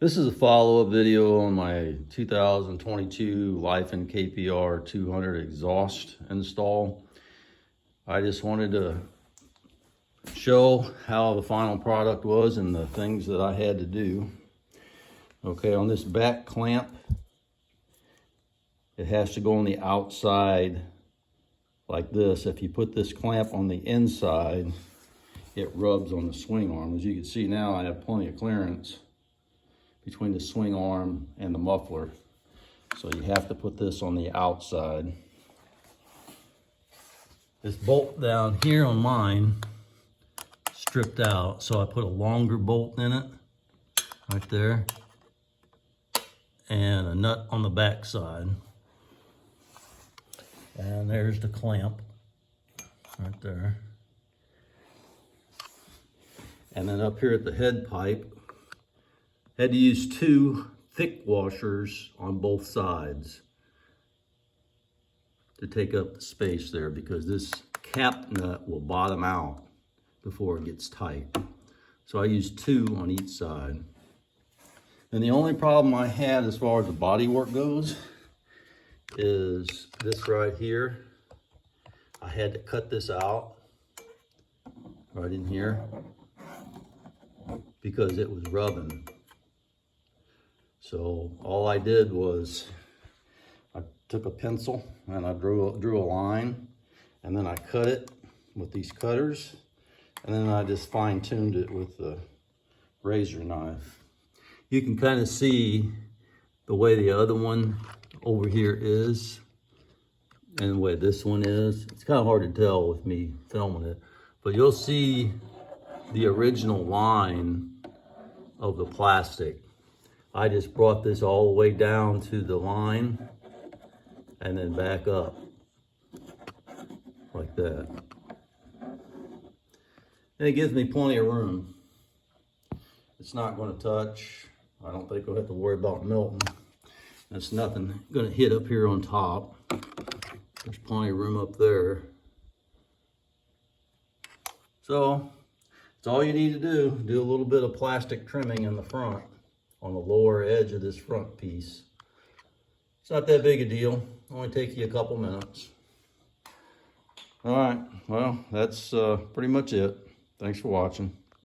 This is a follow-up video on my 2022 Life in KPR 200 exhaust install. I just wanted to show how the final product was and the things that I had to do. Okay, on this back clamp, it has to go on the outside like this. If you put this clamp on the inside, it rubs on the swing arm. As you can see now, I have plenty of clearance between the swing arm and the muffler. So you have to put this on the outside. This bolt down here on mine stripped out, so I put a longer bolt in it right there and a nut on the back side. And there's the clamp right there. And then up here at the head pipe, had to use 2 thick washers on both sides to take up the space there, because this cap nut will bottom out before it gets tight. So I used 2 on each side. And the only problem I had as far as the body work goes is this right here. I had to cut this out right in here because it was rubbing. So all I did was I took a pencil and I drew a line, and then I cut it with these cutters, and then I just fine-tuned it with the razor knife. You can kind of see the way the other one over here is and the way this one is. It's kind of hard to tell with me filming it, but you'll see the original line of the plastic. I just brought this all the way down to the line and then back up like that. And it gives me plenty of room. It's not going to touch. I don't think we'll have to worry about melting. There's nothing going to hit up here on top. There's plenty of room up there. So it's all you need to do. Do a little bit of plastic trimming in the front on the lower edge of this front piece. It's not that big a deal. Only take you a couple minutes. All right, well, that's pretty much it. Thanks for watching.